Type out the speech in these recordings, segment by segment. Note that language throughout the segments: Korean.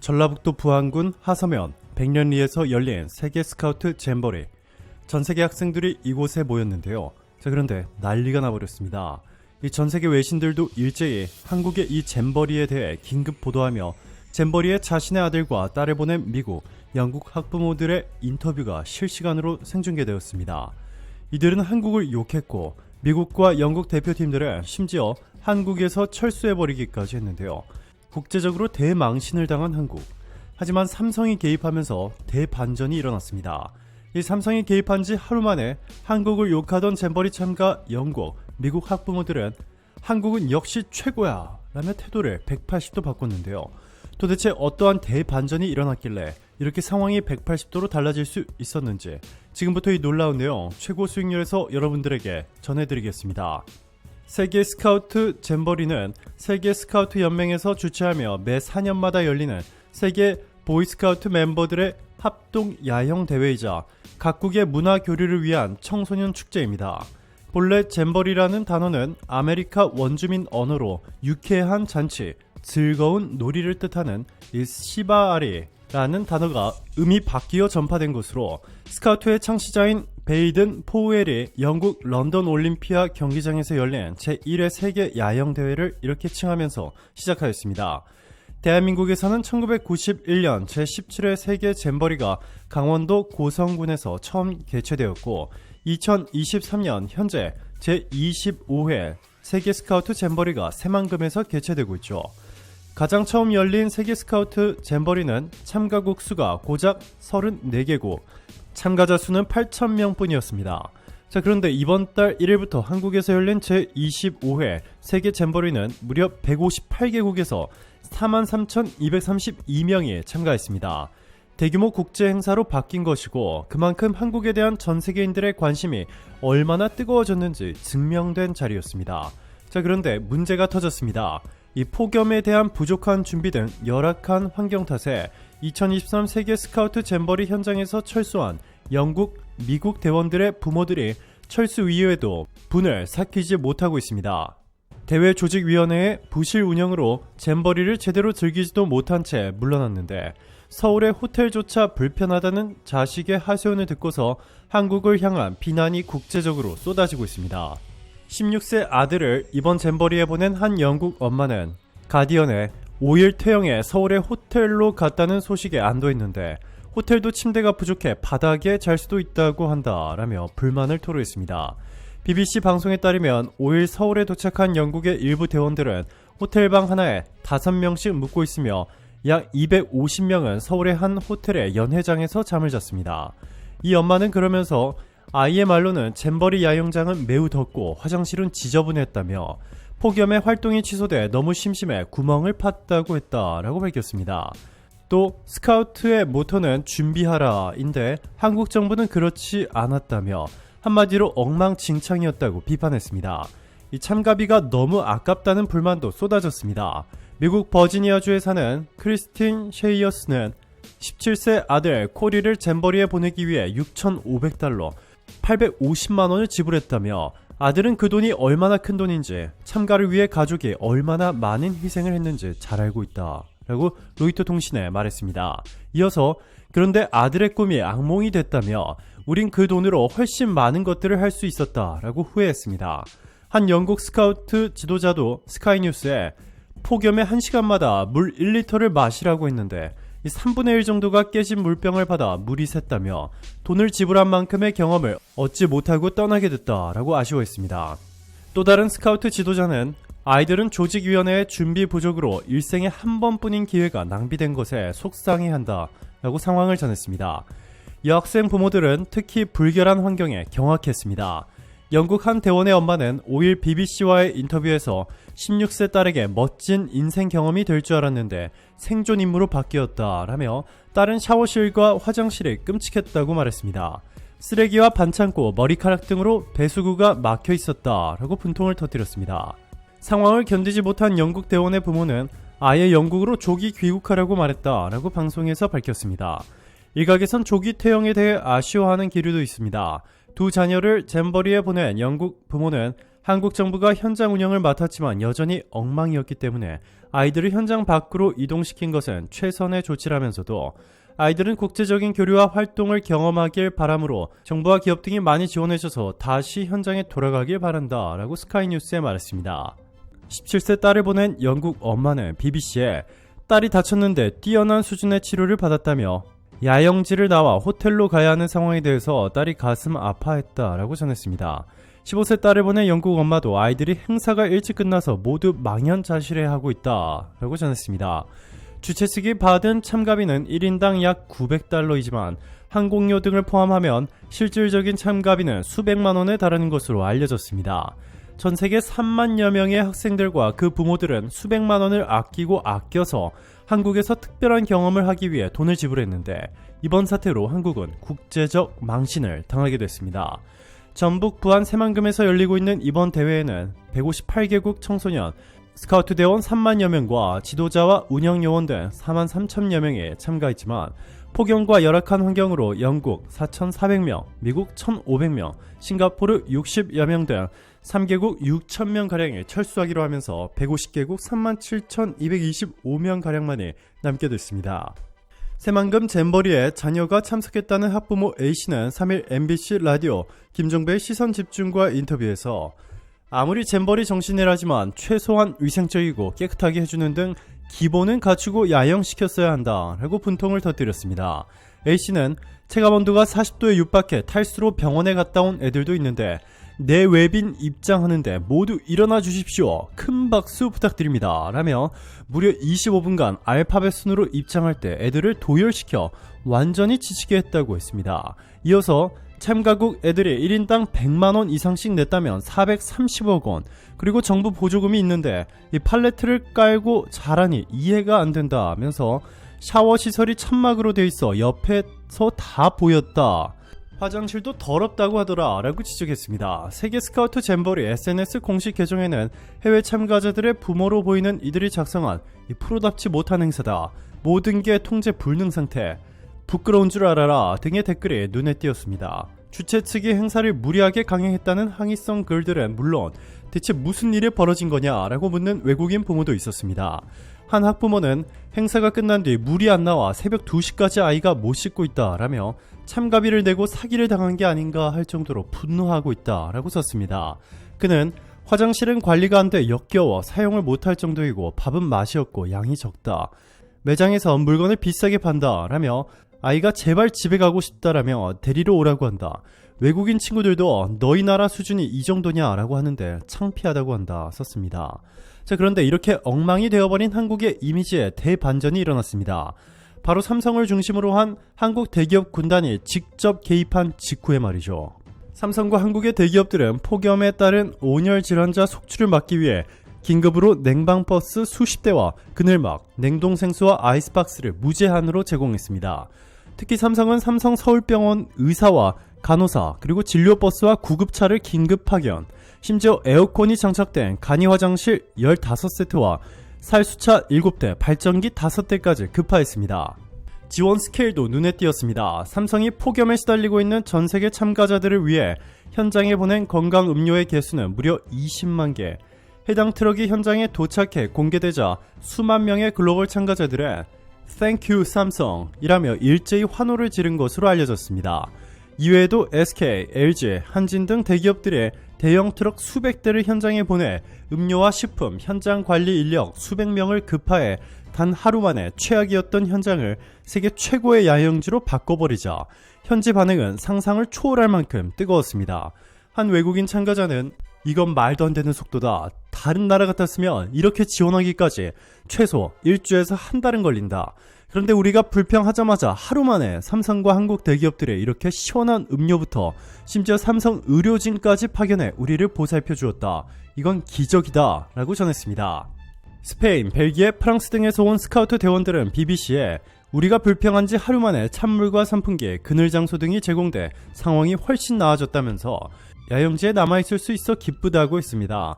전라북도 부안군 하서면 백년리에서 열린 세계 스카우트 잼버리. 전세계 학생들이 이곳에 모였는데요. 그런데 난리가 나버렸습니다. 이 전세계 외신들도 일제히 한국의 이 잼버리에 대해 긴급 보도하며 잼버리에 자신의 아들과 딸을 보낸 미국, 영국 학부모들의 인터뷰가 실시간으로 생중계되었습니다. 이들은 한국을 욕했고 미국과 영국 대표팀들은 심지어 한국에서 철수해버리기까지 했는데요. 국제적으로 대망신을 당한 한국. 하지만 삼성이 개입하면서 대반전이 일어났습니다. 이 삼성이 개입한 지 하루 만에 한국을 욕하던 잼버리 참가 영국, 미국 학부모들은 한국은 역시 최고야 라며 태도를 180도 바꿨는데요. 도대체 어떠한 대반전이 일어났길래 이렇게 상황이 180도로 달라질 수 있었는지 지금부터 이 놀라운 내용 최고 수익률에서 여러분들에게 전해드리겠습니다. 세계 스카우트 잼버리는 세계 스카우트 연맹에서 주최하며 매 4년마다 열리는 세계 보이스카우트 멤버들의 합동 야영 대회이자 각국의 문화 교류를 위한 청소년 축제입니다. 본래 잼버리라는 단어는 아메리카 원주민 언어로 유쾌한 잔치, 즐거운 놀이를 뜻하는 이 시바아리라는 단어가 음이 바뀌어 전파된 것으로 스카우트의 창시자인 베이든 포웰이 영국 런던 올림피아 경기장에서 열린 제1회 세계 야영 대회를 이렇게 칭하면서 시작하였습니다. 대한민국에서는 1991년 제17회 세계 잼버리가 강원도 고성군에서 처음 개최되었고 2023년 현재 제25회 세계 스카우트 잼버리가 새만금에서 개최되고 있죠. 가장 처음 열린 세계 스카우트 잼버리는 참가국 수가 고작 34개국, 참가자 수는 8,000명 뿐이었습니다. 그런데 이번 달 1일부터 한국에서 열린 제25회 세계 잼버리는 무려 158개국에서 43,232명이 참가했습니다. 대규모 국제 행사로 바뀐 것이고 그만큼 한국에 대한 전 세계인들의 관심이 얼마나 뜨거워졌는지 증명된 자리였습니다. 그런데 문제가 터졌습니다. 이 폭염에 대한 부족한 준비 등 열악한 환경 탓에 2023 세계 스카우트 잼버리 현장에서 철수한 영국, 미국 대원들의 부모들이 철수 이후에도 분을 삭히지 못하고 있습니다. 대회 조직위원회의 부실 운영으로 잼버리를 제대로 즐기지도 못한 채 물러났는데 서울의 호텔조차 불편하다는 자식의 하소연을 듣고서 한국을 향한 비난이 국제적으로 쏟아지고 있습니다. 16세 아들을 이번 잼버리에 보낸 한 영국 엄마는 가디언에 5일 퇴영해 서울의 호텔로 갔다는 소식에 안도했는데 호텔도 침대가 부족해 바닥에 잘 수도 있다고 한다라며 불만을 토로했습니다. BBC 방송에 따르면 5일 서울에 도착한 영국의 일부 대원들은 호텔방 하나에 5명씩 묵고 있으며 약 250명은 서울의 한 호텔의 연회장에서 잠을 잤습니다. 이 엄마는 그러면서 아이의 말로는 잼버리 야영장은 매우 덥고 화장실은 지저분했다며 폭염에 활동이 취소돼 너무 심심해 구멍을 팠다고 했다라고 밝혔습니다. 또 스카우트의 모토는 준비하라인데 한국 정부는 그렇지 않았다며 한마디로 엉망진창이었다고 비판했습니다. 이 참가비가 너무 아깝다는 불만도 쏟아졌습니다. 미국 버지니아주에 사는 크리스틴 셰이어스는 17세 아들 코리를 잼버리에 보내기 위해 6,500달러, 850만원을 지불했다며 아들은 그 돈이 얼마나 큰 돈인지 참가를 위해 가족이 얼마나 많은 희생을 했는지 잘 알고 있다 라고 로이터 통신에 말했습니다. 이어서 그런데 아들의 꿈이 악몽이 됐다며 우린 그 돈으로 훨씬 많은 것들을 할 수 있었다 라고 후회했습니다. 한 영국 스카우트 지도자도 스카이뉴스에 폭염에 1시간마다 물 1리터를 마시라고 했는데 3분의 1 정도가 깨진 물병을 받아 물이 샜다며 돈을 지불한 만큼의 경험을 얻지 못하고 떠나게 됐다라고 아쉬워했습니다. 또 다른 스카우트 지도자는 아이들은 조직위원회의 준비 부족으로 일생에 한 번뿐인 기회가 낭비된 것에 속상해한다 라고 상황을 전했습니다. 여학생 부모들은 특히 불결한 환경에 경악했습니다. 영국 한 대원의 엄마는 5일 BBC와의 인터뷰에서 16세 딸에게 멋진 인생 경험이 될 줄 알았는데 생존 임무로 바뀌었다라며 딸은 샤워실과 화장실이 끔찍했다고 말했습니다. 쓰레기와 반창고, 머리카락 등으로 배수구가 막혀 있었다라고 분통을 터뜨렸습니다. 상황을 견디지 못한 영국 대원의 부모는 아예 영국으로 조기 귀국하라고 말했다라고 방송에서 밝혔습니다. 일각에선 조기 퇴영에 대해 아쉬워하는 기류도 있습니다. 두 자녀를 잼버리에 보낸 영국 부모는 한국 정부가 현장 운영을 맡았지만 여전히 엉망이었기 때문에 아이들을 현장 밖으로 이동시킨 것은 최선의 조치라면서도 아이들은 국제적인 교류와 활동을 경험하길 바라므로 정부와 기업 등이 많이 지원해줘서 다시 현장에 돌아가길 바란다 라고 스카이뉴스에 말했습니다. 17세 딸을 보낸 영국 엄마는 BBC에 딸이 다쳤는데 뛰어난 수준의 치료를 받았다며 야영지를 나와 호텔로 가야 하는 상황에 대해서 딸이 가슴 아파했다라고 전했습니다. 15세 딸을 보낸 영국 엄마도 아이들이 행사가 일찍 끝나서 모두 망연자실해하고 있다라고 전했습니다. 주최 측이 받은 참가비는 1인당 약 900달러이지만 항공료 등을 포함하면 실질적인 참가비는 수백만 원에 달하는 것으로 알려졌습니다. 전 세계 3만여 명의 학생들과 그 부모들은 수백만 원을 아껴서 한국에서 특별한 경험을 하기 위해 돈을 지불했는데 이번 사태로 한국은 국제적 망신을 당하게 됐습니다. 전북 부안 새만금에서 열리고 있는 이번 대회에는 158개국 청소년, 스카우트 대원 3만여 명과 지도자와 운영요원 등 4만 3천여 명이 참가했지만 폭염과 열악한 환경으로 영국 4,400명, 미국 1,500명, 싱가포르 60여 명 등 3개국 6,000명가량이 철수하기로 하면서 150개국 37,225명가량만이 남게 됐습니다. 새만금 잼버리에 자녀가 참석했다는 학부모 A씨는 3일 MBC 라디오 김종배의 시선집중과 인터뷰에서 아무리 잼버리 정신이라지만 최소한 위생적이고 깨끗하게 해주는 등 기본은 갖추고 야영시켰어야 한다 라고 분통을 터뜨렸습니다. A씨는 체감온도가 40도에 육박해 탈수로 병원에 갔다 온 애들도 있는데 내 외빈 입장하는데 모두 일어나 주십시오. 큰 박수 부탁드립니다. 라며 무려 25분간 알파벳 순으로 입장할 때 애들을 도열시켜 완전히 지치게 했다고 했습니다. 이어서 참가국 애들이 1인당 100만원 이상씩 냈다면 430억 원, 그리고 정부 보조금이 있는데 이 팔레트를 깔고 자라니 이해가 안 된다면서 샤워 시설이 천막으로 돼 있어 옆에서 다 보였다. 화장실도 더럽다고 하더라 라고 지적했습니다. 세계 스카우트 잼버리 SNS 공식 계정에는 해외 참가자들의 부모로 보이는 이들이 작성한 이 프로답지 못한 행사다, 모든 게 통제 불능 상태, 부끄러운 줄 알아라 등의 댓글이 눈에 띄었습니다. 주최 측이 행사를 무리하게 강행했다는 항의성 글들은 물론 대체 무슨 일이 벌어진 거냐라고 묻는 외국인 부모도 있었습니다. 한 학부모는 행사가 끝난 뒤 물이 안 나와 새벽 2시까지 아이가 못 씻고 있다라며 참가비를 내고 사기를 당한 게 아닌가 할 정도로 분노하고 있다라고 썼습니다. 그는 화장실은 관리가 안 돼 역겨워 사용을 못할 정도이고 밥은 맛이 없고 양이 적다. 매장에서 물건을 비싸게 판다라며 아이가 제발 집에 가고 싶다라며 데리러 오라고 한다. 외국인 친구들도 너희 나라 수준이 이 정도냐라고 하는데 창피하다고 한다 썼습니다. 자, 그런데 이렇게 엉망이 되어버린 한국의 이미지에 대반전이 일어났습니다. 바로 삼성을 중심으로 한 한국 대기업 군단이 직접 개입한 직후에 말이죠. 삼성과 한국의 대기업들은 폭염에 따른 온열 질환자 속출을 막기 위해 긴급으로 냉방버스 수십 대와 그늘막, 냉동생수와 아이스박스를 무제한으로 제공했습니다. 특히 삼성은 삼성 서울병원 의사와 간호사, 그리고 진료버스와 구급차를 긴급 파견, 심지어 에어컨이 장착된 간이화장실 15세트와 살수차 7대, 발전기 5대까지 급파했습니다. 지원 스케일도 눈에 띄었습니다. 삼성이 폭염에 시달리고 있는 전세계 참가자들을 위해 현장에 보낸 건강 음료의 개수는 무려 20만 개. 해당 트럭이 현장에 도착해 공개되자 수만 명의 글로벌 참가자들의 Thank you 삼성 이라며 일제히 환호를 지른 것으로 알려졌습니다. 이외에도 SK, LG, 한진 등 대기업들의 대형 트럭 수백 대를 현장에 보내 음료와 식품, 현장 관리 인력 수백 명을 급파해 단 하루 만에 최악이었던 현장을 세계 최고의 야영지로 바꿔버리자 현지 반응은 상상을 초월할 만큼 뜨거웠습니다. 한 외국인 참가자는 이건 말도 안 되는 속도다. 다른 나라 같았으면 이렇게 지원하기까지 최소 1주에서 한 달은 걸린다. 그런데 우리가 불평하자마자 하루 만에 삼성과 한국 대기업들의 이렇게 시원한 음료부터 심지어 삼성 의료진까지 파견해 우리를 보살펴 주었다. 이건 기적이다 라고 전했습니다. 스페인, 벨기에, 프랑스 등에서 온 스카우트 대원들은 BBC에 우리가 불평한 지 하루 만에 찬물과 선풍기, 그늘 장소 등이 제공돼 상황이 훨씬 나아졌다면서 야영지에 남아있을 수 있어 기쁘다고 했습니다.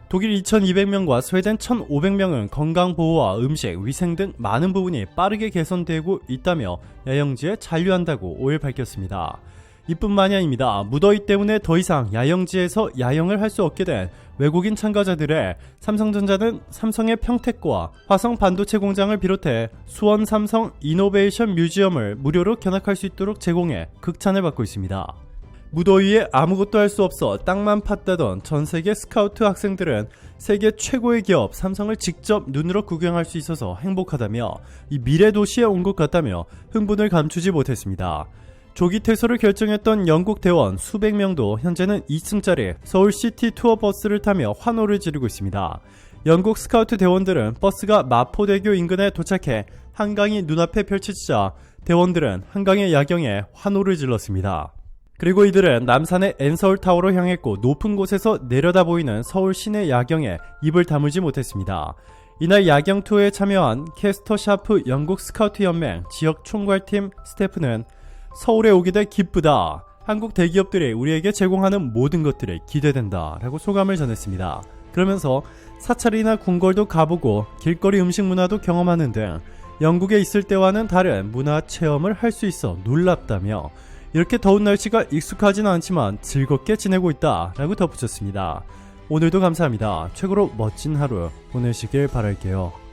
독일 2200명과 스웨덴 1500명은 건강보호와 음식, 위생 등 많은 부분이 빠르게 개선되고 있다며 야영지에 잔류한다고 5일 밝혔습니다. 이뿐만이 아닙니다. 무더위 때문에 더 이상 야영지에서 야영을 할 수 없게 된 외국인 참가자들의 삼성전자는 삼성의 평택과 화성 반도체 공장을 비롯해 수원 삼성 이노베이션 뮤지엄을 무료로 견학할 수 있도록 제공해 극찬을 받고 있습니다. 무더위에 아무것도 할 수 없어 땅만 팠다던 전세계 스카우트 학생들은 세계 최고의 기업 삼성을 직접 눈으로 구경할 수 있어서 행복하다며 이 미래 도시에 온 것 같다며 흥분을 감추지 못했습니다. 조기 퇴소를 결정했던 영국 대원 수백 명도 현재는 2층짜리 서울시티 투어 버스를 타며 환호를 지르고 있습니다. 영국 스카우트 대원들은 버스가 마포대교 인근에 도착해 한강이 눈앞에 펼쳐지자 대원들은 한강의 야경에 환호를 질렀습니다. 그리고 이들은 남산의 엔서울타워로 향했고 높은 곳에서 내려다 보이는 서울 시내 야경에 입을 다물지 못했습니다. 이날 야경 투어에 참여한 캐스터 샤프 영국 스카우트 연맹 지역 총괄팀 스태프는 서울에 오게 돼 기쁘다. 한국 대기업들이 우리에게 제공하는 모든 것들이 기대된다 라고 소감을 전했습니다. 그러면서 사찰이나 궁궐도 가보고 길거리 음식 문화도 경험하는 등 영국에 있을 때와는 다른 문화 체험을 할 수 있어 놀랍다며 이렇게 더운 날씨가 익숙하지는 않지만 즐겁게 지내고 있다 라고 덧붙였습니다. 오늘도 감사합니다. 최고로 멋진 하루 보내시길 바랄게요.